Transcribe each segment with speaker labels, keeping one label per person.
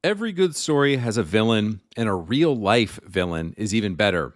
Speaker 1: Every good story has a villain, and a real life villain is even better.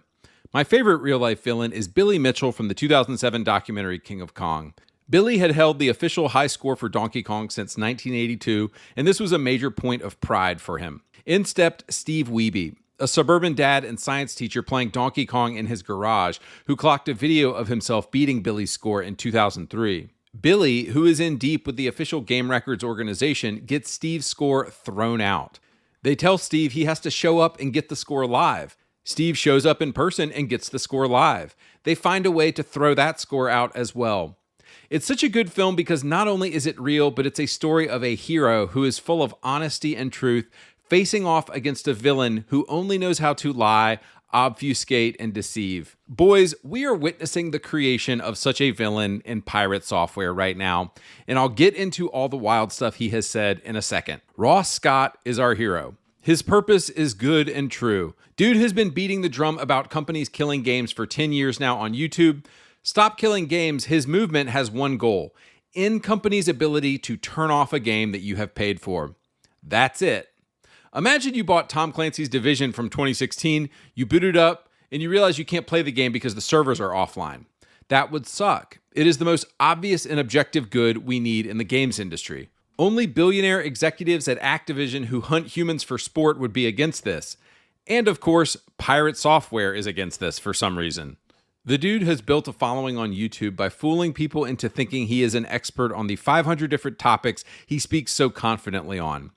Speaker 1: My favorite real life villain is Billy Mitchell from the 2007 documentary King of Kong. Billy had held the official high score for Donkey Kong since 1982, and this was a major point of pride for him. In stepped Steve Wiebe, a suburban dad and science teacher playing Donkey Kong in his garage, who clocked a video of himself beating Billy's score in 2003. Billy, who is in deep with the official Game Records organization, gets Steve's score thrown out. They tell Steve he has to show up and get the score live. Steve shows up in person and gets the score live. They find a way to throw that score out as well. It's such a good film because not only is it real, but it's a story of a hero who is full of honesty and truth, facing off against a villain who only knows how to lie, obfuscate, and deceive. Boys, we are witnessing the creation of such a villain in Pirate Software right now, and I'll get into all the wild stuff he has said in a second. Ross Scott is our hero. His purpose is good and true. Dude has been beating the drum about companies killing games for 10 years now on YouTube. Stop Killing Games, his movement has one goal: end companies' ability to turn off a game that you have paid for. That's it. Imagine you bought Tom Clancy's Division from 2016, you boot it up, and you realize you can't play the game because the servers are offline. That would suck. It is the most obvious and objective good we need in the games industry. Only billionaire executives at Activision who hunt humans for sport would be against this. And of course, Pirate Software is against this for some reason. The dude has built a following on YouTube by fooling people into thinking he is an expert on the 500 different topics he speaks so confidently on.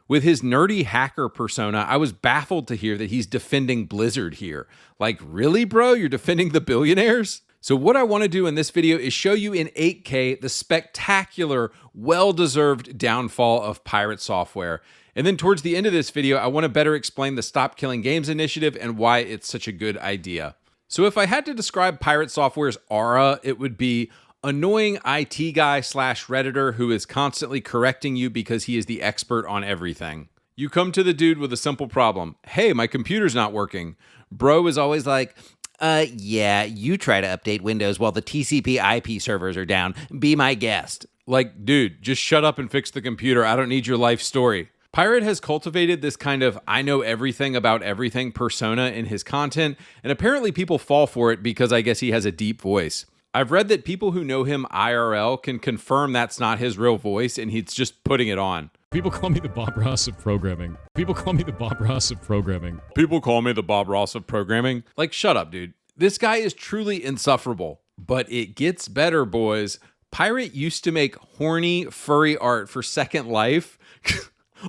Speaker 1: With his nerdy hacker persona, I was baffled to hear that he's defending Blizzard here. Like, really, bro? You're defending the billionaires? So what I want to do in this video is show you in 8K the spectacular, well-deserved downfall of Pirate Software. And then towards the end of this video, I want to better explain the Stop Killing Games initiative and why it's such a good idea. So if I had to describe Pirate Software's aura, it would be annoying IT guy slash Redditor who is constantly correcting you because he is the expert on everything. You come to the dude with a simple problem. Hey, my computer's not working. Bro is always like, yeah, you try to update Windows while the TCP IP servers are down. Be my guest. Like, dude, just shut up and fix the computer. I don't need your life story. Pirate has cultivated this kind of I know everything about everything persona in his content, and apparently people fall for it because I guess he has a deep voice. I've read that people who know him IRL can confirm that's not his real voice and he's just putting it on.
Speaker 2: People call me the Bob Ross of programming. People call me the Bob Ross of programming.
Speaker 1: People call me the Bob Ross of programming. Like, shut up, dude. This guy is truly insufferable. But it gets better, boys. Pirate used to make horny, furry art for Second Life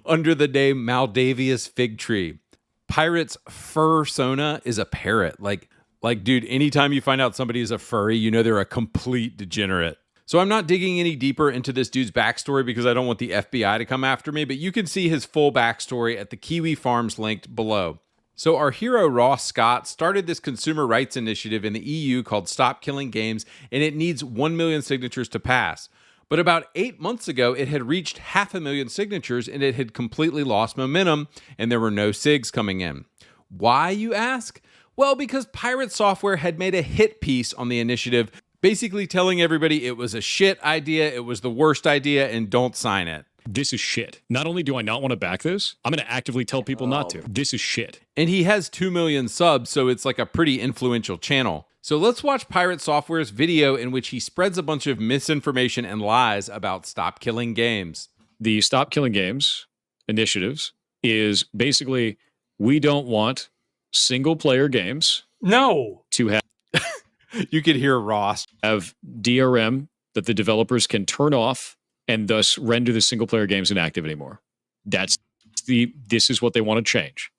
Speaker 1: under the name Maldavius Fig Tree. Pirate's fursona is a parrot. Like, dude, anytime you find out somebody is a furry, you know they're a complete degenerate. So I'm not digging any deeper into this dude's backstory because I don't want the FBI to come after me, but you can see his full backstory at the Kiwi Farms linked below. So our hero, Ross Scott, started this consumer rights initiative in the EU called Stop Killing Games, and it needs 1 million signatures to pass. But about 8 months ago, it had reached 500,000 signatures and it had completely lost momentum, and there were no SIGs coming in. Why, you ask? Well, because Pirate Software had made a hit piece on the initiative, basically telling everybody it was a shit idea, it was the worst idea, and don't sign it.
Speaker 2: This is shit. Not only do I not want to back this, I'm going to actively tell people not to. This is shit.
Speaker 1: And he has 2 million subs, so it's like a pretty influential channel. So let's watch Pirate Software's video in which he spreads a bunch of misinformation and lies about Stop Killing Games.
Speaker 2: The Stop Killing Games initiatives is basically, we don't want single-player games to have
Speaker 1: you could hear Ross
Speaker 2: have DRM that the developers can turn off and thus render the single-player games inactive anymore. This is what they want to change.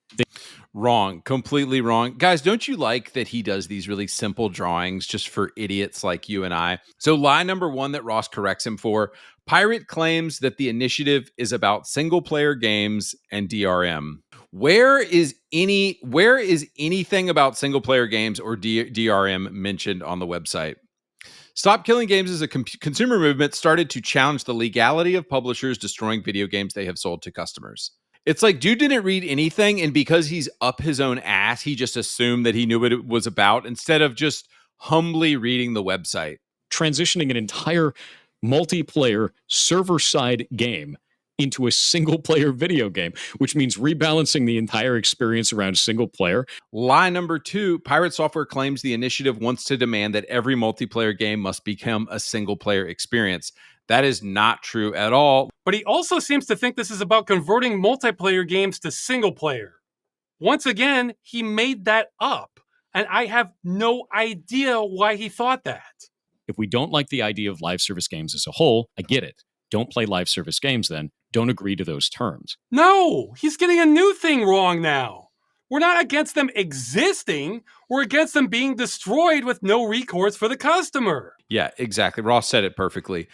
Speaker 1: Wrong. Completely wrong. Guys, don't you like that he does these really simple drawings just for idiots like you and I? So lie number one that Ross corrects him for: Pirate claims that the initiative is about single-player games and DRM. Where is anything about single-player games or DRM mentioned on the website? Stop Killing Games is a consumer movement started to challenge the legality of publishers destroying video games they have sold to customers. It's like, dude didn't read anything, and because he's up his own ass, he just assumed that he knew what it was about instead of just humbly reading the website.
Speaker 2: Transitioning an entire multiplayer server-side game into a single player video game, which means rebalancing the entire experience around single player.
Speaker 1: Lie number 2, Pirate Software claims the initiative wants to demand that every multiplayer game must become a single player experience. That is not true at all.
Speaker 3: But he also seems to think this is about converting multiplayer games to single player. Once again, he made that up, and I have no idea why he thought that.
Speaker 2: If we don't like the idea of live service games as a whole, I get it. Don't play live service games then. Don't agree to those terms.
Speaker 3: No, he's getting a new thing wrong now. We're not against them existing. We're against them being destroyed with no recourse for the customer.
Speaker 1: Yeah, exactly. Ross said it perfectly.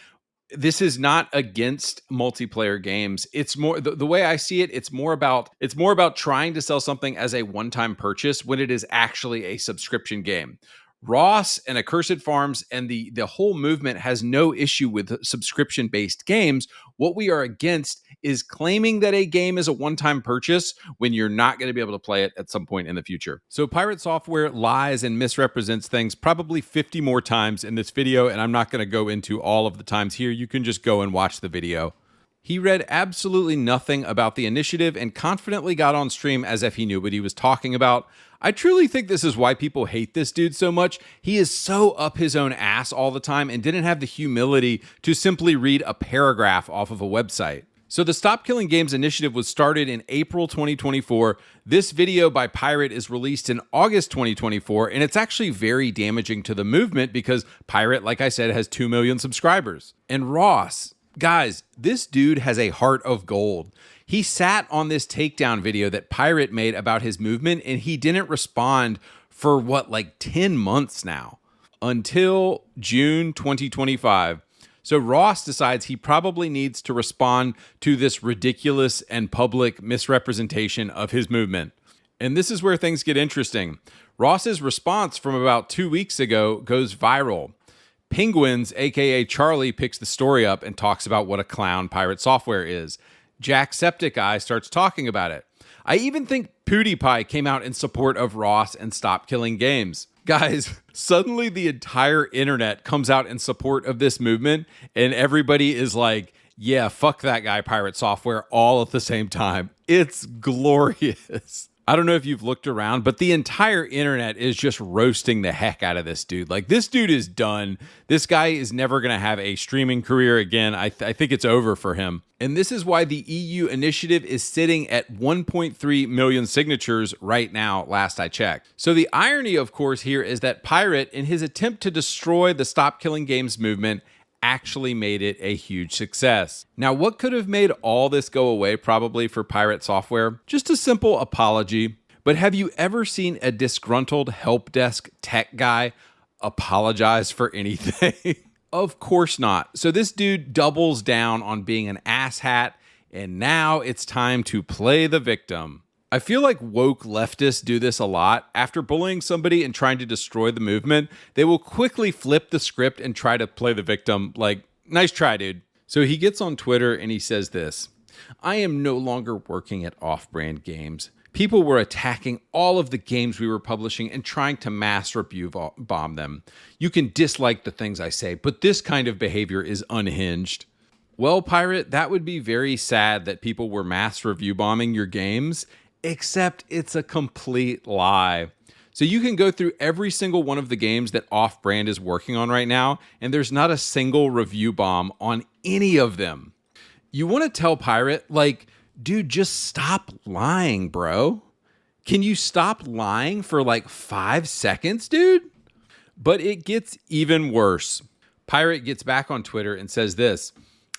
Speaker 1: This is not against multiplayer games. It's more the way I see it, it's more about trying to sell something as a one-time purchase when it is actually a subscription game. Ross and Accursed Farms and the whole movement has no issue with subscription-based games. What we are against is claiming that a game is a one-time purchase when you're not going to be able to play it at some point in the future. So Pirate Software lies and misrepresents things probably 50 more times in this video, and I'm not going to go into all of the times here. You can just go and watch the video. He read absolutely nothing about the initiative and confidently got on stream as if he knew what he was talking about. I truly think this is why people hate this dude so much. He is so up his own ass all the time and didn't have the humility to simply read a paragraph off of a website. So the Stop Killing Games initiative was started in April 2024. This video by Pirate is released in August 2024, and it's actually very damaging to the movement because Pirate, like I said, has 2 million subscribers. And Ross, guys, this dude has a heart of gold. He sat on this takedown video that Pirate made about his movement, and he didn't respond for like 10 months now, until June 2025. So Ross decides he probably needs to respond to this ridiculous and public misrepresentation of his movement. And this is where things get interesting. Ross's response from about 2 weeks ago goes viral. Penguins, aka Charlie, picks the story up and talks about what a clown Pirate Software is. Jacksepticeye starts talking about it. I even think PewDiePie came out in support of Ross and Stop Killing Games. Guys, suddenly the entire internet comes out in support of this movement, and everybody is like, yeah, fuck that guy, Pirate Software, all at the same time. It's glorious. I don't know if you've looked around, but the entire internet is just roasting the heck out of this dude. Like, this dude is done. This guy is never going to have a streaming career again. I think it's over for him. And this is why the EU initiative is sitting at 1.3 million signatures right now, last I checked. So the irony, of course, here is that Pirate, in his attempt to destroy the Stop Killing Games movement, actually made it a huge success. Now, what could have made all this go away probably for Pirate Software? Just a simple apology. But have you ever seen a disgruntled help desk tech guy apologize for anything? Of course not. So this dude doubles down on being an asshat, and now it's time to play the victim. I feel like woke leftists do this a lot. After bullying somebody and trying to destroy the movement, they will quickly flip the script and try to play the victim. Like, nice try, dude. So he gets on Twitter and he says this: I am no longer working at Off-Brand Games. People were attacking all of the games we were publishing and trying to mass review bomb them. You can dislike the things I say, but this kind of behavior is unhinged. Well, Pirate, that would be very sad that people were mass review bombing your games. Except it's a complete lie. So you can go through every single one of the games that Off-Brand is working on right now, and there's not a single review bomb on any of them. You want to tell Pirate, like, dude, just stop lying, bro. Can you stop lying for like 5 seconds, dude? But it gets even worse. Pirate gets back on Twitter and says this: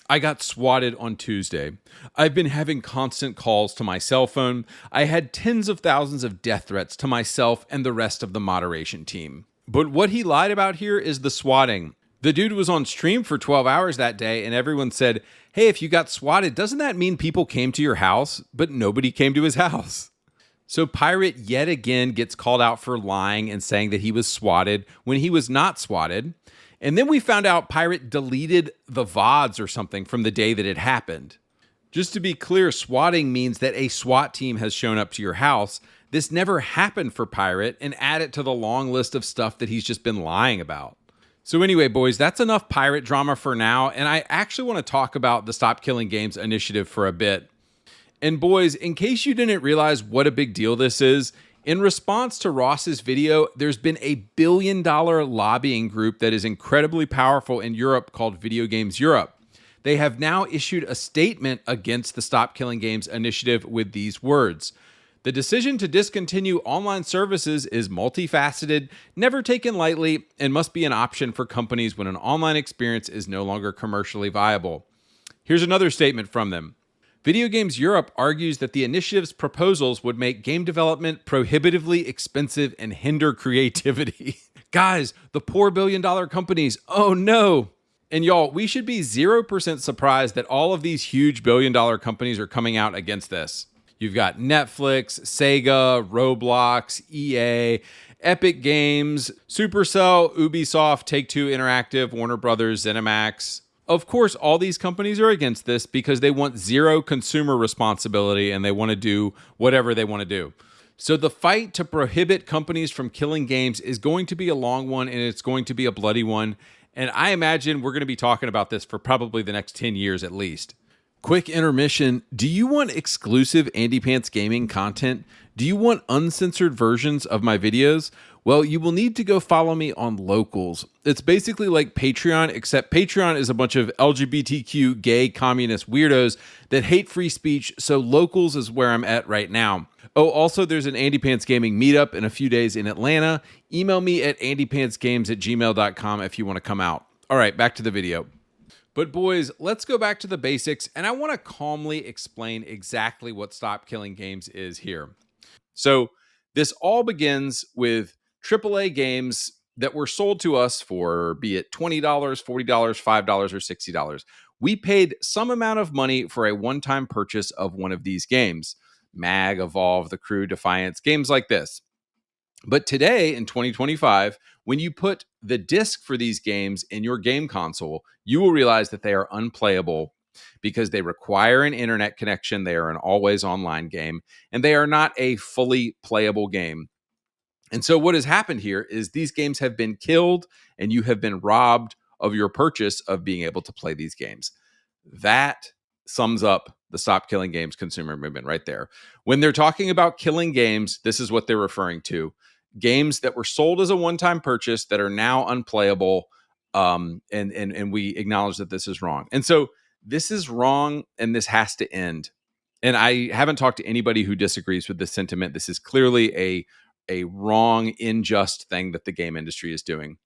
Speaker 1: I got swatted on Tuesday. I've been having constant calls to my cell phone. I had tens of thousands of death threats to myself and the rest of the moderation team. But what he lied about here is the swatting. The dude was on stream for 12 hours that day, and everyone said, hey, if you got swatted, doesn't that mean people came to your house? But nobody came to his house. So Pirate yet again gets called out for lying and saying that he was swatted when he was not swatted. And then we found out Pirate deleted the VODs or something from the day that it happened. Just to be clear, swatting means that a SWAT team has shown up to your house. This never happened for Pirate, and add it to the long list of stuff that he's just been lying about. So anyway, boys, that's enough pirate drama for now, and I actually want to talk about the Stop Killing Games initiative for a bit. And boys, in case you didn't realize what a big deal this is, in response to Ross's video, there's been a $1 billion lobbying group that is incredibly powerful in Europe called Video Games Europe. They have now issued a statement against the Stop Killing Games initiative with these words. The decision to discontinue online services is multifaceted, never taken lightly, and must be an option for companies when an online experience is no longer commercially viable. Here's another statement from them. Video Games Europe argues that the initiative's proposals would make game development prohibitively expensive and hinder creativity. Guys, the poor $1 billion companies, oh no! And y'all, we should be 0% surprised that all of these huge $1 billion companies are coming out against this. You've got Netflix, Sega, Roblox, EA, Epic Games, Supercell, Ubisoft, Take-Two Interactive, Warner Brothers, ZeniMax. Of course, all these companies are against this because they want zero consumer responsibility and they want to do whatever they want to do. So the fight to prohibit companies from killing games is going to be a long one and it's going to be a bloody one. And I imagine we're going to be talking about this for probably the next 10 years at least. Quick intermission. Do you want exclusive Andy Pants Gaming content? Do you want uncensored versions of my videos? Well, you will need to go follow me on Locals. It's basically like Patreon, except Patreon is a bunch of LGBTQ gay communist weirdos that hate free speech, so Locals is where I'm at right now. Oh, also, there's an Andy Pants Gaming meetup in a few days in Atlanta. Email me at andypantsgames@gmail.com if you want to come out. All right, back to the video. But boys, let's go back to the basics, and I want to calmly explain exactly what Stop Killing Games is here. So this all begins with AAA games that were sold to us for, be it $20, $40, $5, or $60. We paid some amount of money for a one-time purchase of one of these games. MAG, Evolve, The Crew, Defiance, games like this. But today, in 2025, when you put the disc for these games in your game console, you will realize that they are unplayable because they require an internet connection. They are an always online game, and they are not a fully playable game. And so what has happened here is these games have been killed, and you have been robbed of your purchase of being able to play these games. That sums up the Stop Killing Games consumer movement right there. When they're talking about killing games, this is what they're referring to. Games that were sold as a one-time purchase that are now unplayable, and we acknowledge that this is wrong. And so this is wrong, and this has to end. And I haven't talked to anybody who disagrees with this sentiment. This is clearly a wrong, unjust thing that the game industry is doing.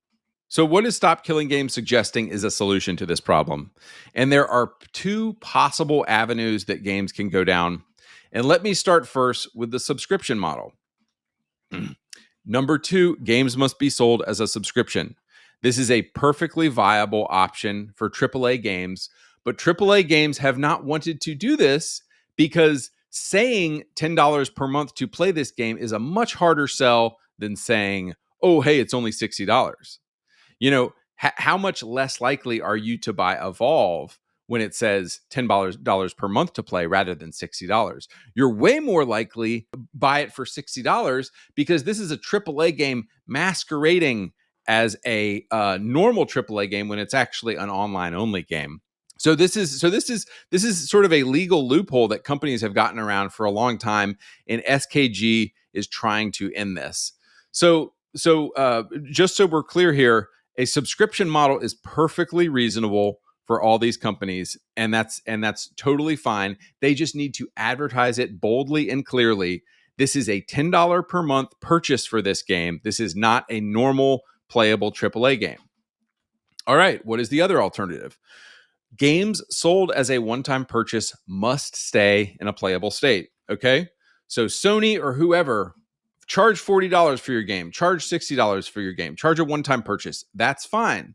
Speaker 1: So what is Stop Killing Games suggesting is a solution to this problem? And there are two possible avenues that games can go down. And let me start first with the subscription model. Number two, games must be sold as a subscription. This is a perfectly viable option for AAA games, but AAA games have not wanted to do this because saying $10 per month to play this game is a much harder sell than saying, oh, hey, it's only $60. You know, how much less likely are you to buy Evolve when it says $10 per month to play rather than $60? You're way more likely to buy it for $60 because this is a AAA game masquerading as a normal AAA game when it's actually an online-only game. So this is sort of a legal loophole that companies have gotten around for a long time, and SKG is trying to end this. So just so we're clear here, a subscription model is perfectly reasonable for all these companies, and that's totally fine. They just need to advertise it boldly and clearly. This is a $10 per month purchase for this game. This is not a normal playable AAA game. All right, what is the other alternative? Games sold as a one-time purchase must stay in a playable state, okay? So Sony or whoever, charge $40 for your game, charge $60 for your game, charge a one-time purchase. That's fine.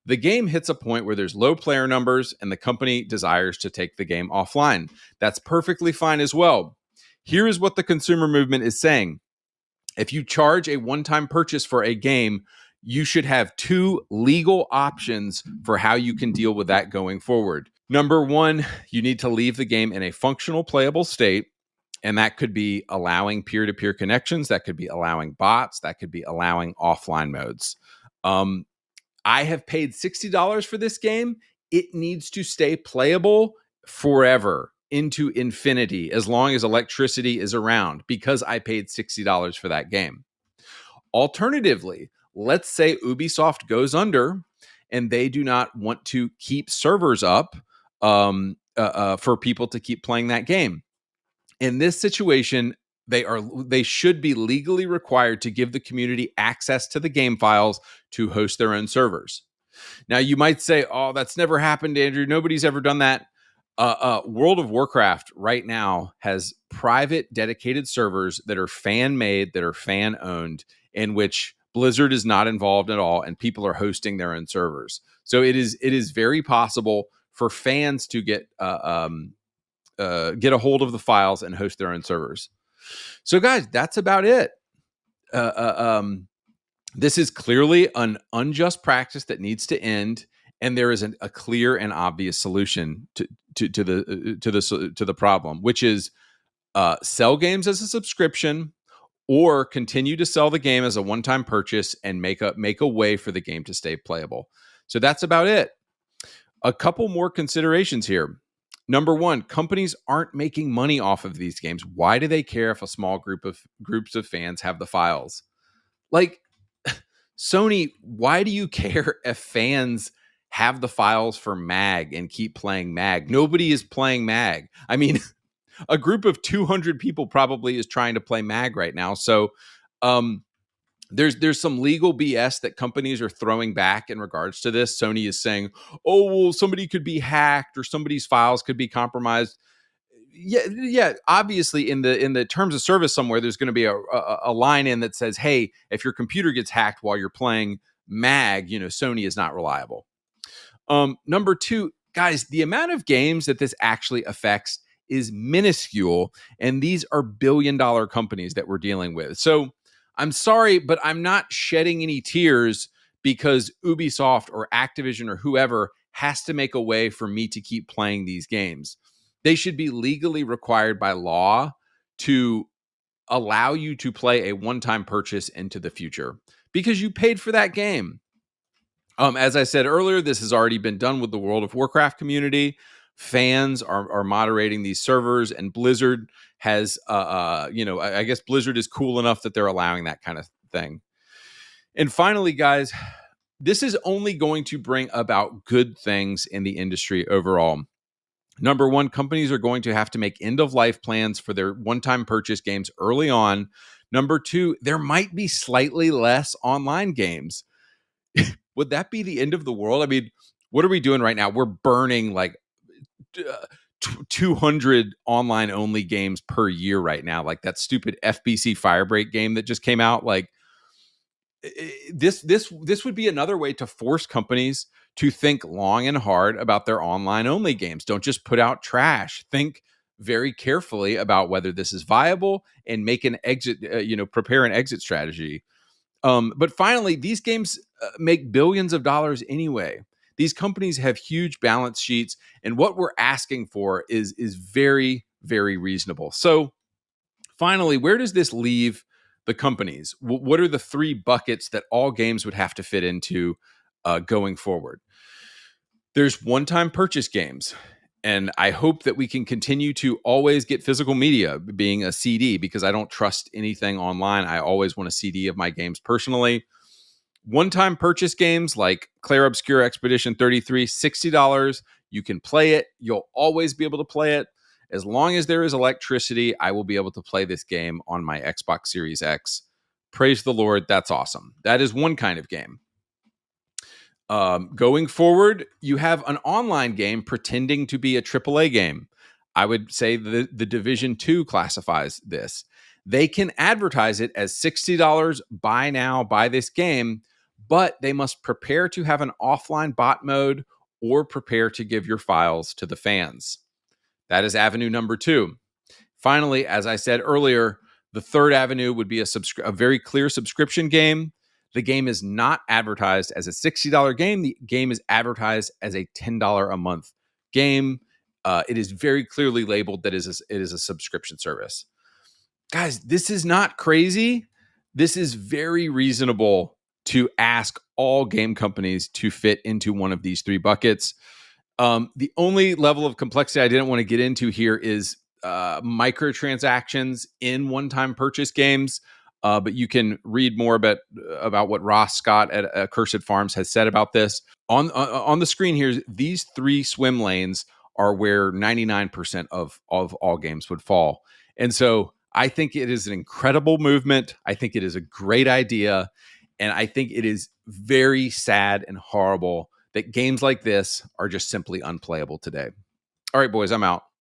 Speaker 1: The game hits a point where there's low player numbers and the company desires to take the game offline. That's perfectly fine as well. Here is what the consumer movement is saying. If you charge a one-time purchase for a game, you should have two legal options for how you can deal with that going forward. Number one, you need to leave the game in a functional, playable state. And that could be allowing peer-to-peer connections. That could be allowing bots. That could be allowing offline modes. I have paid $60 for this game. It needs to stay playable forever into infinity as long as electricity is around because I paid $60 for that game. Alternatively, let's say Ubisoft goes under and they do not want to keep servers up for people to keep playing that game. In this situation, they should be legally required to give the community access to the game files to host their own servers. Now, you might say, "Oh, that's never happened, Andrew. Nobody's ever done that." World of Warcraft right now has private dedicated servers that are fan made, that are fan owned, in which Blizzard is not involved at all, and people are hosting their own servers. So it is very possible for fans to get a hold of the files and host their own servers. So, guys, that's about it. This is clearly an unjust practice that needs to end, and there is a clear and obvious solution to the problem, which is sell games as a subscription, or continue to sell the game as a one-time purchase and make a way for the game to stay playable. So that's about it. A couple more considerations here. Number one, companies aren't making money off of these games. Why do they care if a small groups of fans have the files? Like, Sony, why do you care if fans have the files for MAG and keep playing MAG? Nobody is playing MAG. I mean, a group of 200 people probably is trying to play MAG right now. So there's some legal BS that companies are throwing back in regards to this. Sony is saying, "Oh, well, somebody could be hacked or somebody's files could be compromised." Yeah. Obviously, in the terms of service somewhere, there's going to be a line in that says, "Hey, if your computer gets hacked while you're playing MAG, Sony is not reliable." Number two, guys, the amount of games that this actually affects is minuscule, and these are billion-dollar companies that we're dealing with. So I'm sorry, but I'm not shedding any tears because Ubisoft or Activision or whoever has to make a way for me to keep playing these games. They should be legally required by law to allow you to play a one-time purchase into the future because you paid for that game. As I said earlier, this has already been done with the World of Warcraft community. Fans are moderating these servers, and Blizzard has, I guess Blizzard is cool enough that they're allowing that kind of thing. And finally, guys, this is only going to bring about good things in the industry overall. Number one, companies are going to have to make end-of-life plans for their one-time purchase games early on. Number two, there might be slightly less online games. Would that be the end of the world? I mean, what are we doing right now? We're burning like 200 online only games per year right now. Like that stupid FBC Firebreak game that just came out. Like this would be another way to force companies to think long and hard about their online only games. Don't just put out trash. Think very carefully about whether this is viable and make an exit, prepare an exit strategy. But finally, these games make billions of dollars anyway. These companies have huge balance sheets, and what we're asking for is very, very reasonable. So finally, where does this leave the companies? What are the three buckets that all games would have to fit into going forward? There's one-time purchase games. And I hope that we can continue to always get physical media, being a CD, because I don't trust anything online. I always want a CD of my games personally. One-time purchase games like Clair Obscur Expedition 33, $60. You can play it. You'll always be able to play it. As long as there is electricity, I will be able to play this game on my Xbox Series X. Praise the Lord. That's awesome. That is one kind of game. Going forward, you have an online game pretending to be a AAA game. I would say the Division 2 classifies this. They can advertise it as $60, buy now, buy this game, but they must prepare to have an offline bot mode or prepare to give your files to the fans. That is avenue number 2. Finally, as I said earlier, the third avenue would be a very clear subscription game. The game is not advertised as a $60 game. The game is advertised as a $10 a month game. It is very clearly labeled that it is a subscription service. Guys, this is not crazy. This is very reasonable to ask all game companies to fit into one of these three buckets. The only level of complexity I didn't want to get into here is microtransactions in one-time purchase games. But you can read more about what Ross Scott at Accursed Farms has said about this. On the screen here, these three swim lanes are where 99% of all games would fall. And so I think it is an incredible movement. I think it is a great idea. And I think it is very sad and horrible that games like this are just simply unplayable today. All right, boys, I'm out.